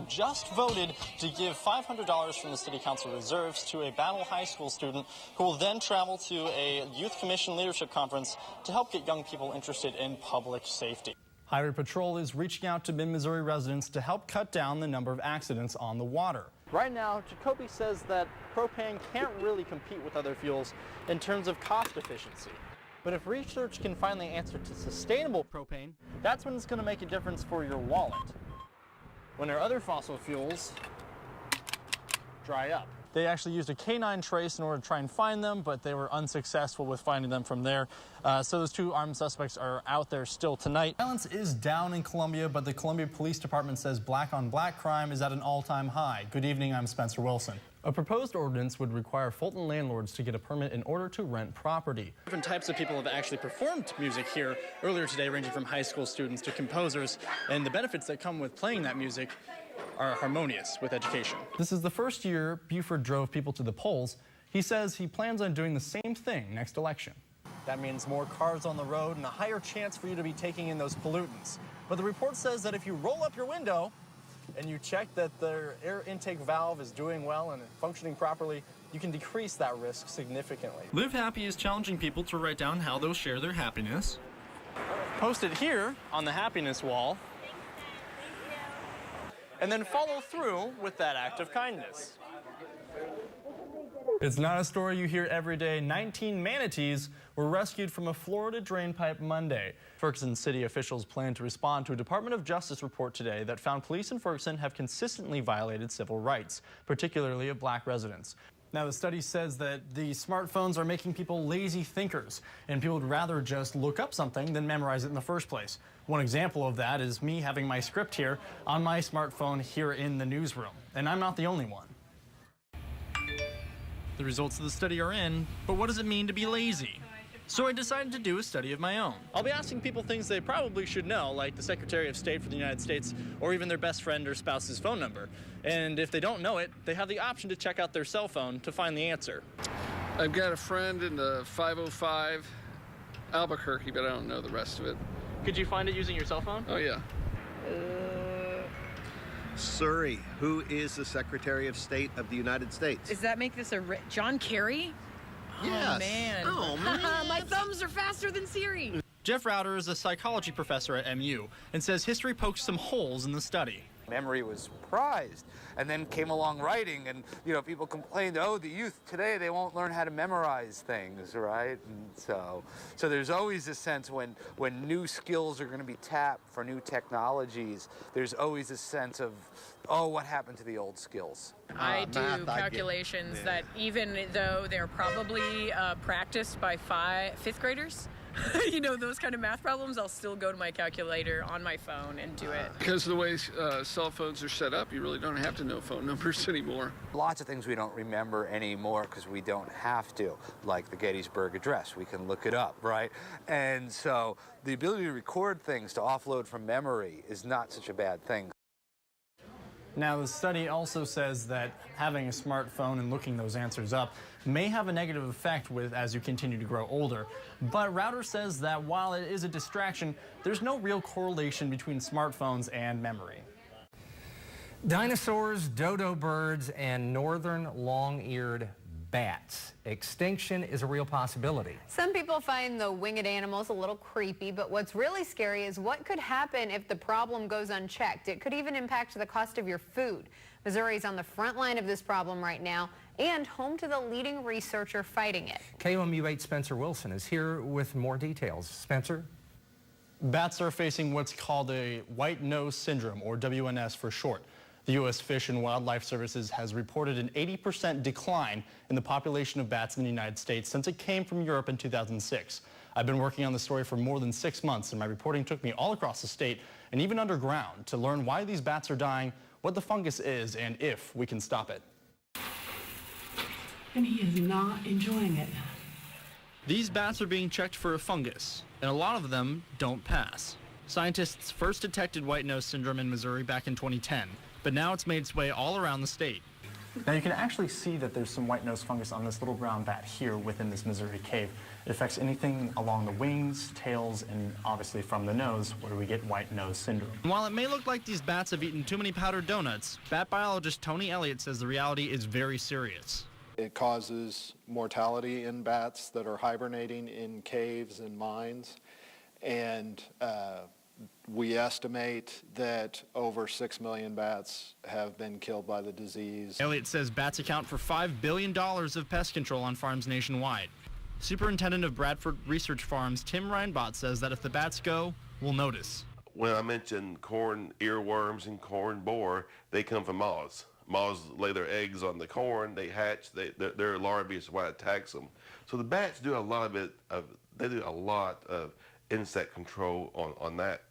Just voted to give $500 from the City Council reserves to a Battle High School student who will then travel to a Youth Commission Leadership Conference to help get young people interested in public safety. Highway Patrol is reaching out to Mid-Missouri residents to help cut down the number of accidents on the water. Right now, Jacoby says that propane can't really compete with other fuels in terms of cost efficiency. But if research can find the answer to sustainable propane, that's when it's going to make a difference for your wallet, when our other fossil fuels dry up. They actually used a canine trace in order to try and find them, but they were unsuccessful with finding them from there. So those two armed suspects are out there still tonight. Violence is down in Columbia, but the Columbia Police Department says black-on-black crime is at an all-time high. Good evening, I'm Spencer Wilson. A proposed ordinance would require Fulton landlords to get a permit in order to rent property. Different types of people have actually performed music here earlier today, ranging from high school students to composers, and the benefits that come with playing that music are harmonious with education. This is the first year Buford drove people to the polls. He says he plans on doing the same thing next election. That means more cars on the road and a higher chance for you to be taking in those pollutants. But the report says that if you roll up your window and you check that their air intake valve is doing well and functioning properly, you can decrease that risk significantly. Live Happy is challenging people to write down how they'll share their happiness. Posted here on the happiness wall, and then follow through with that act of kindness. It's not a story you hear every day. 19 manatees were rescued from a Florida drainpipe Monday. Ferguson city officials plan to respond to a Department of Justice report today that found police in Ferguson have consistently violated civil rights, particularly of black residents. Now, the study says that the smartphones are making people lazy thinkers, and people would rather just look up something than memorize it in the first place. One example of that is me having my script here on my smartphone here in the newsroom, and I'm not the only one. The results of the study are in, but what does it mean to be lazy? So I decided to do a study of my own. I'll be asking people things they probably should know, like the Secretary of State for the United States, or even their best friend or spouse's phone number. And if they don't know it, they have the option to check out their cell phone to find the answer. I've got a friend in the 505 Albuquerque, but I don't know the rest of it. Could you find it using your cell phone? Oh, yeah. Surrey, who is the Secretary of State of the United States? Does that make this a John Kerry? Yes. Oh, man. Oh, man. My thumbs are faster than Siri. Jeff Rauter is a psychology professor at MU and says history pokes some holes in the study. Memory was prized, and then came along writing, and people complained, oh, the youth today, they won't learn how to memorize things, right? And so there's always a sense when new skills are going to be tapped for new technologies, there's always a sense of, oh, what happened to the old skills? I do calculations that even though they're probably practiced by fifth graders, those kind of math problems, I'll still go to my calculator on my phone and do it. Because of the way cell phones are set up, you really don't have to know phone numbers anymore. Lots of things we don't remember anymore because we don't have to, like the Gettysburg Address. We can look it up, right? And so the ability to record things, to offload from memory, is not such a bad thing. Now, the study also says that having a smartphone and looking those answers up may have a negative effect as you continue to grow older. But Rauter says that while it is a distraction, there's no real correlation between smartphones and memory. Dinosaurs, dodo birds, and northern long-eared bats. Extinction is a real possibility. Some people find the winged animals a little creepy, but what's really scary is what could happen if the problem goes unchecked. It could even impact the cost of your food. Missouri's on the front line of this problem right now and home to the leading researcher fighting it. KOMU 8 Spencer Wilson is here with more details. Spencer? Bats are facing what's called a white nose syndrome, or WNS for short. The U.S. Fish and Wildlife Services has reported an 80% decline in the population of bats in the United States since it came from Europe in 2006. I've been working on the story for more than 6 months, and my reporting took me all across the state and even underground to learn why these bats are dying, what the fungus is, and if we can stop it. And he is not enjoying it. These bats are being checked for a fungus, and a lot of them don't pass. Scientists first detected white nose syndrome in Missouri back in 2010. But now it's made its way all around the state. Now you can actually see that there's some white nose fungus on this little brown bat here within this Missouri cave. It affects anything along the wings, tails, and obviously from the nose where we get white nose syndrome. While it may look like these bats have eaten too many powdered donuts, bat biologist Tony Elliott says the reality is very serious. It causes mortality in bats that are hibernating in caves and mines, and we estimate that over 6 million bats have been killed by the disease. Elliott says bats account for $5 billion of pest control on farms nationwide. Superintendent of Bradford Research Farms Tim Reinbott says that if the bats go, we'll notice. When I mentioned corn earworms and corn borer, they come from moths. Moths lay their eggs on the corn, they hatch, their larvae is what attacks them. So the bats do a lot of insect control on that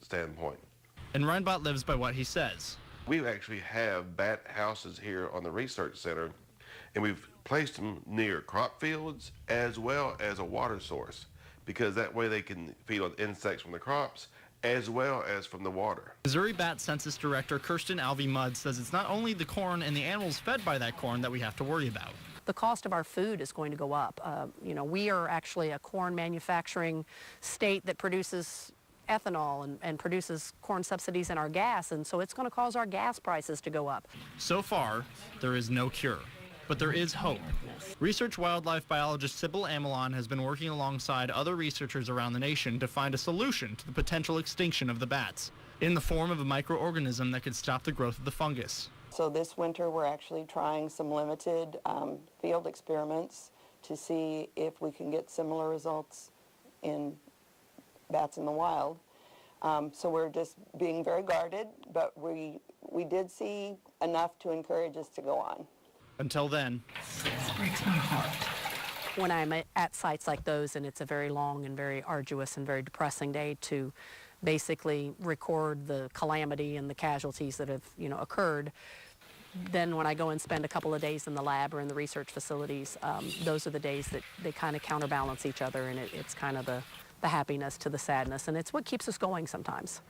standpoint. And Reinbott lives by what he says. We actually have bat houses here on the research center, and we've placed them near crop fields as well as a water source, because that way they can feed on insects from the crops as well as from the water. Missouri Bat Census Director Kirsten Alvey Mudd says it's not only the corn and the animals fed by that corn that we have to worry about. The cost of our food is going to go up. We are actually a corn manufacturing state that produces ethanol and produces corn subsidies in our gas, and so it's going to cause our gas prices to go up. So far, there is no cure, but there is hope. Research wildlife biologist Sybil Amelon has been working alongside other researchers around the nation to find a solution to the potential extinction of the bats, in the form of a microorganism that could stop the growth of the fungus. So this winter we're actually trying some limited field experiments to see if we can get similar results in bats in the wild. So we're just being very guarded, but we did see enough to encourage us to go on. Until then, This breaks my heart. When I'm at sites like those, and it's a very long and very arduous and very depressing day to basically record the calamity and the casualties that have, occurred, then when I go and spend a couple of days in the lab or in the research facilities, those are the days that they kind of counterbalance each other, and it's kind of the happiness to the sadness, and it's what keeps us going sometimes.